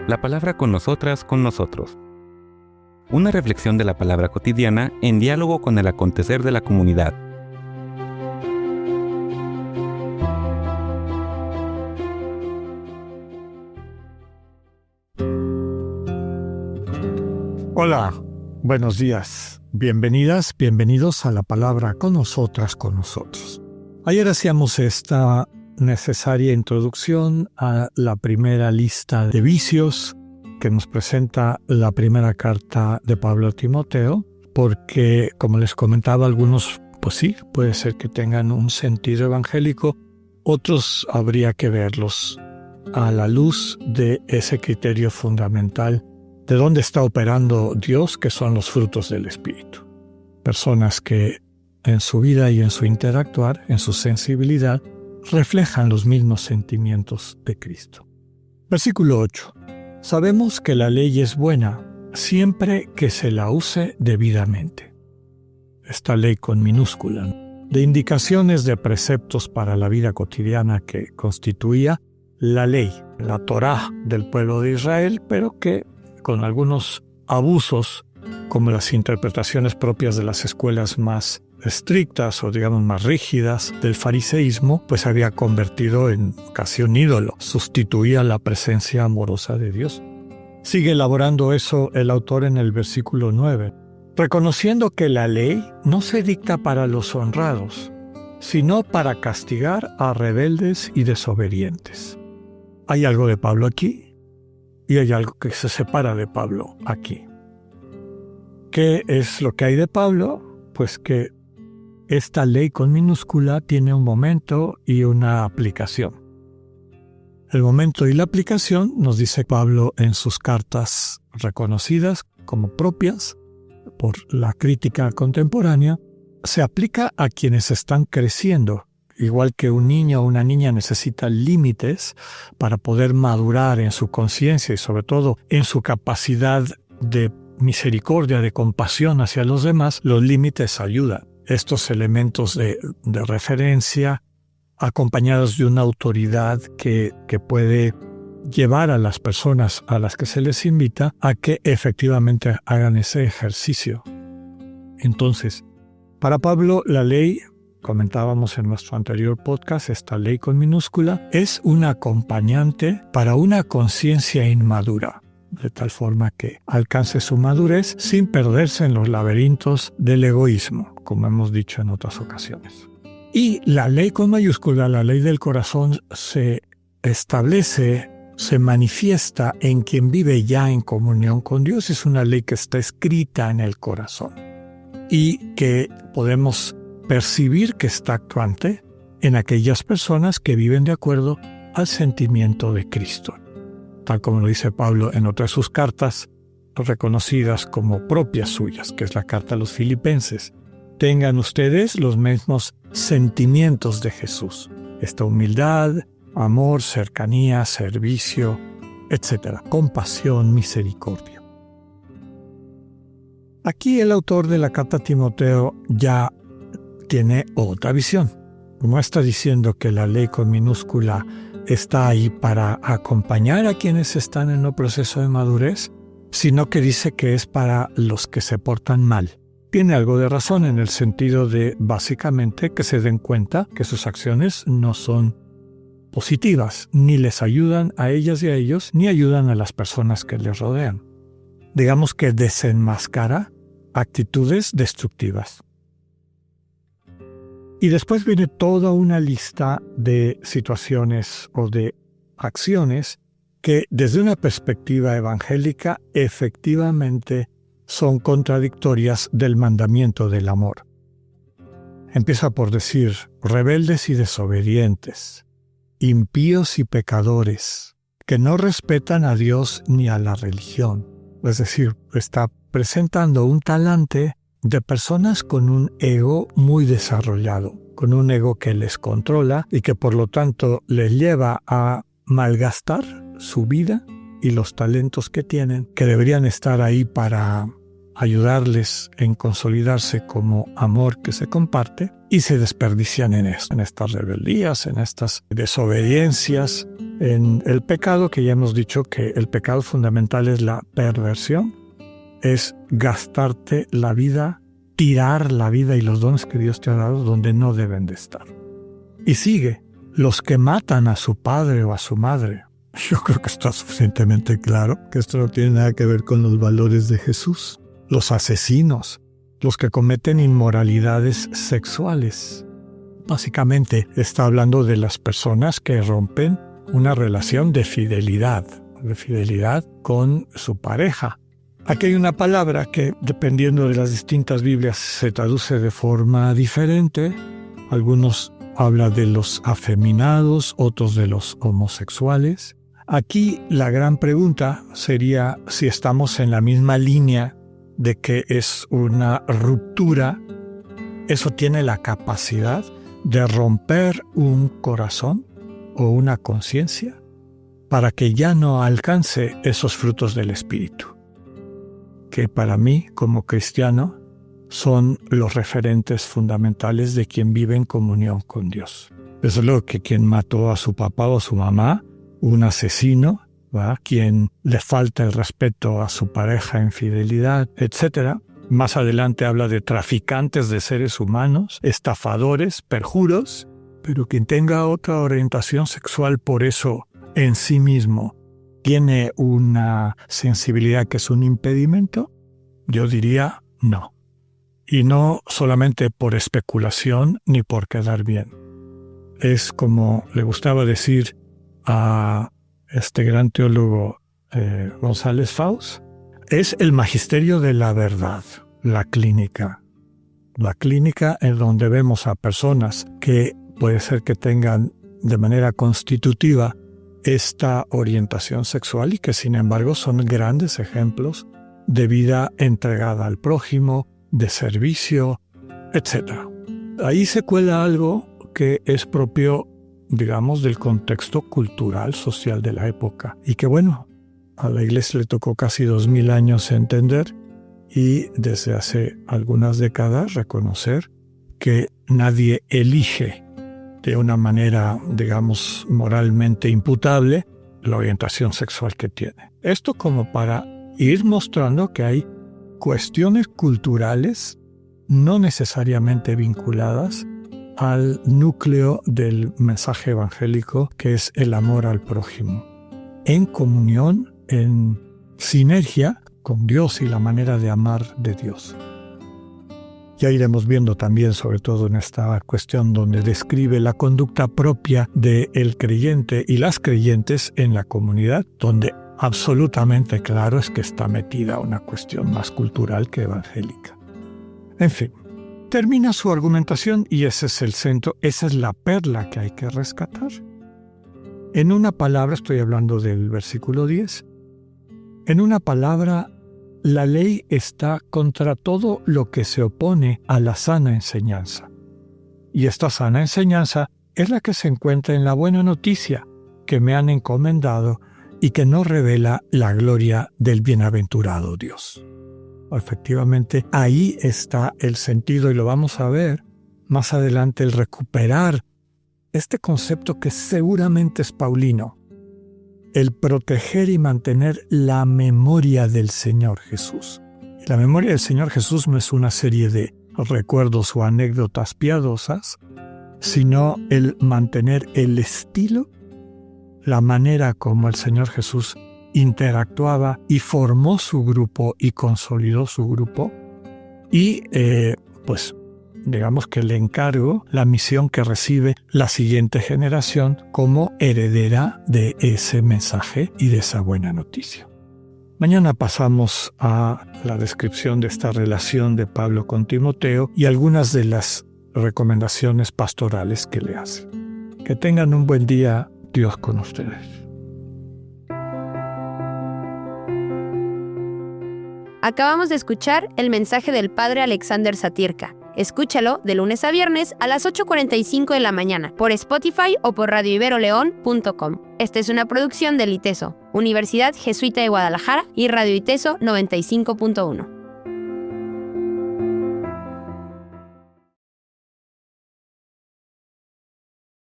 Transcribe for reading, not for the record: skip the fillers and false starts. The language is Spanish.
La palabra con nosotras, con nosotros. Una reflexión de la palabra cotidiana en diálogo con el acontecer de la comunidad. Hola, buenos días. Bienvenidas, bienvenidos a la palabra con nosotras, con nosotros. Ayer hacíamos esta necesaria introducción a la primera lista de vicios que nos presenta la primera carta de Pablo a Timoteo, porque, como les comentaba, algunos, pues sí, puede ser que tengan un sentido evangélico, otros habría que verlos a la luz de ese criterio fundamental de dónde está operando Dios, que son los frutos del Espíritu. Personas que en su vida y en su interactuar, en su sensibilidad, reflejan los mismos sentimientos de Cristo. Versículo 8. Sabemos que la ley es buena siempre que se la use debidamente. Esta ley con minúscula, de indicaciones de preceptos para la vida cotidiana que constituía la ley, la Torá del pueblo de Israel, pero que con algunos abusos, como las interpretaciones propias de las escuelas más estrictas o digamos más rígidas del fariseísmo, pues había convertido en casi un ídolo, sustituía la presencia amorosa de Dios. Sigue elaborando eso el autor en el versículo 9, reconociendo que la ley no se dicta para los honrados, sino para castigar a rebeldes y desobedientes. Hay algo de Pablo aquí y hay algo que se separa de Pablo aquí. ¿Qué es lo que hay de Pablo? Pues que esta ley con minúscula tiene un momento y una aplicación. El momento y la aplicación, nos dice Pablo en sus cartas reconocidas como propias por la crítica contemporánea, se aplica a quienes están creciendo. Igual que un niño o una niña necesita límites para poder madurar en su conciencia y sobre todo en su capacidad de misericordia, de compasión hacia los demás, los límites ayudan. Estos elementos de referencia, acompañados de una autoridad que puede llevar a las personas a las que se les invita a que efectivamente hagan ese ejercicio. Entonces, para Pablo, la ley, comentábamos en nuestro anterior podcast, esta ley con minúscula, es un acompañante para una conciencia inmadura, de tal forma que alcance su madurez sin perderse en los laberintos del egoísmo, como hemos dicho en otras ocasiones. Y la ley con mayúscula, la ley del corazón, se establece, se manifiesta en quien vive ya en comunión con Dios. Es una ley que está escrita en el corazón y que podemos percibir que está actuante en aquellas personas que viven de acuerdo al sentimiento de Cristo, tal como lo dice Pablo en otras de sus cartas reconocidas como propias suyas, que es la carta a los Filipenses. Tengan ustedes los mismos sentimientos de Jesús, esta humildad, amor, cercanía, servicio, etc., compasión, misericordia. Aquí el autor de la carta a Timoteo ya tiene otra visión. No está diciendo que la ley con minúscula está ahí para acompañar a quienes están en un proceso de madurez, sino que dice que es para los que se portan mal. Tiene algo de razón en el sentido de, básicamente, que se den cuenta que sus acciones no son positivas, ni les ayudan a ellas y a ellos, ni ayudan a las personas que les rodean. Digamos que desenmascara actitudes destructivas. Y después viene toda una lista de situaciones o de acciones que desde una perspectiva evangélica efectivamente son contradictorias del mandamiento del amor. Empieza por decir rebeldes y desobedientes, impíos y pecadores, que no respetan a Dios ni a la religión. Es decir, está presentando un talante de personas con un ego muy desarrollado, con un ego que les controla y que por lo tanto les lleva a malgastar su vida y los talentos que tienen, que deberían estar ahí para ayudarles en consolidarse como amor que se comparte, y se desperdician en esto, en estas rebeldías, en estas desobediencias, En el pecado, que ya hemos dicho que el pecado fundamental es la perversión, es gastarte la vida, tirar la vida y los dones que Dios te ha dado donde no deben de estar. Y sigue, los que matan a su padre o a su madre. Yo creo que está suficientemente claro que esto no tiene nada que ver con los valores de Jesús. Los asesinos, los que cometen inmoralidades sexuales. Básicamente está hablando de las personas que rompen una relación de fidelidad con su pareja. Aquí hay una palabra que, dependiendo de las distintas Biblias, se traduce de forma diferente. Algunos hablan de los afeminados, otros de los homosexuales. Aquí la gran pregunta sería si estamos en la misma línea de que es una ruptura. ¿Eso tiene la capacidad de romper un corazón o una conciencia para que ya no alcance esos frutos del Espíritu, que para mí, como cristiano, son los referentes fundamentales de quien vive en comunión con Dios? Desde luego que quien mató a su papá o a su mamá, un asesino, ¿va? Quien le falta el respeto a su pareja en fidelidad, etc. Más adelante habla de traficantes de seres humanos, estafadores, perjuros, pero quien tenga otra orientación sexual por eso en sí mismo tiene una sensibilidad que es un impedimento, yo diría no. Y no solamente por especulación ni por quedar bien. Es como le gustaba decir a este gran teólogo González Faust, es el magisterio de la verdad, la clínica. La clínica en donde vemos a personas que puede ser que tengan de manera constitutiva esta orientación sexual y que sin embargo son grandes ejemplos de vida entregada al prójimo, de servicio, etc. Ahí se cuela algo que es propio, digamos, del contexto cultural, social de la época y que, bueno, a la Iglesia le tocó casi 2000 años entender y desde hace algunas décadas reconocer que nadie elige de una manera, digamos, moralmente imputable la orientación sexual que tiene. Esto como para ir mostrando que hay cuestiones culturales no necesariamente vinculadas al núcleo del mensaje evangélico, que es el amor al prójimo, en comunión, en sinergia con Dios y la manera de amar de Dios. Ya iremos viendo también, sobre todo en esta cuestión donde describe la conducta propia del creyente y las creyentes en la comunidad, donde absolutamente claro es que está metida una cuestión más cultural que evangélica. En fin, termina su argumentación y ese es el centro, esa es la perla que hay que rescatar. En una palabra, estoy hablando del versículo 10, en una palabra, la ley está contra todo lo que se opone a la sana enseñanza. Y esta sana enseñanza es la que se encuentra en la buena noticia que me han encomendado y que no revela la gloria del bienaventurado Dios. Efectivamente, ahí está el sentido y lo vamos a ver más adelante, el recuperar este concepto que seguramente es paulino, el proteger y mantener la memoria del Señor Jesús. Y la memoria del Señor Jesús no es una serie de recuerdos o anécdotas piadosas, sino el mantener el estilo, la manera como el Señor Jesús interactuaba y formó su grupo y consolidó su grupo y pues digamos que le encargo la misión que recibe la siguiente generación como heredera de ese mensaje y de esa buena noticia. Mañana pasamos a la descripción de esta relación de Pablo con Timoteo y algunas de las recomendaciones pastorales que le hace. Que tengan un buen día, Dios con ustedes. Acabamos de escuchar el mensaje del Padre Alexander Satirka. Escúchalo de lunes a viernes a las 8:45 de la mañana por Spotify o por radioiberoleón.com. Esta es una producción del ITESO, Universidad Jesuita de Guadalajara y Radio ITESO 95.1.